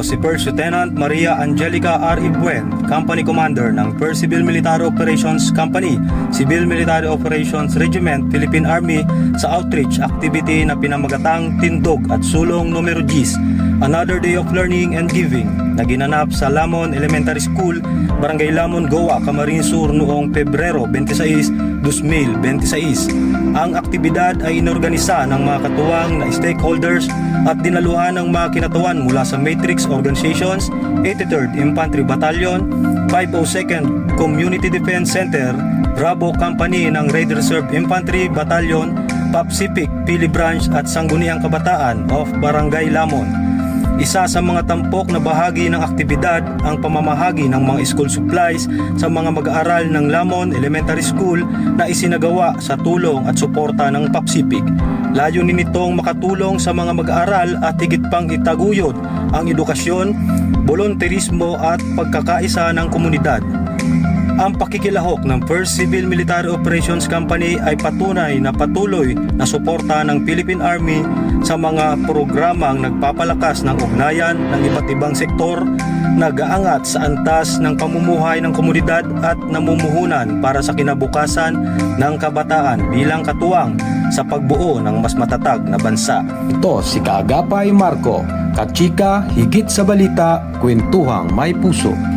Ako si First Lieutenant Maria Angelica R. Ibuen, Company Commander ng 1st Civil Military Operations Company, Civil Military Operations Regiment, Philippine Army sa outreach activity na pinamagatang Tindog at Sulong Numero 10, Another Day of Learning and Giving, na ginanap sa Lamon Elementary School, Barangay Lamon, Goa, Camarines Sur noong Pebrero 26, 2026. Ang aktibidad ay inorganisa ng mga katuwang na stakeholders at dinaluhan ng mga kinatawan mula sa Matrix Organizations, 83rd Infantry Battalion, 502nd Community Defense Center, Bravo Company ng Raid Reserve Infantry Battalion, PAPSIPIC, Pili Branch at Sangguniang Kabataan of Barangay Lamon. Isa sa mga tampok na bahagi ng aktibidad ang pamamahagi ng mga school supplies sa mga mag-aaral ng Lamon Elementary School na isinagawa sa tulong at suporta ng PAPSIPIC. Layunin nitong makatulong sa mga mag-aaral at higit pang itaguyod ang edukasyon, volunteerismo at pagkakaisa ng komunidad. Ang pakikilahok ng 1st Civil Military Operations Company ay patunay na patuloy na suporta ng Philippine Army sa mga programang nagpapalakas ng ugnayan ng iba't ibang sektor, nag-aangat sa antas ng pamumuhay ng komunidad at namumuhunan para sa kinabukasan ng kabataan bilang katuwang sa pagbuo ng mas matatag na bansa. Ito si Kaagapay Marco, Kachika, higit sa balita, kwentuhang may puso.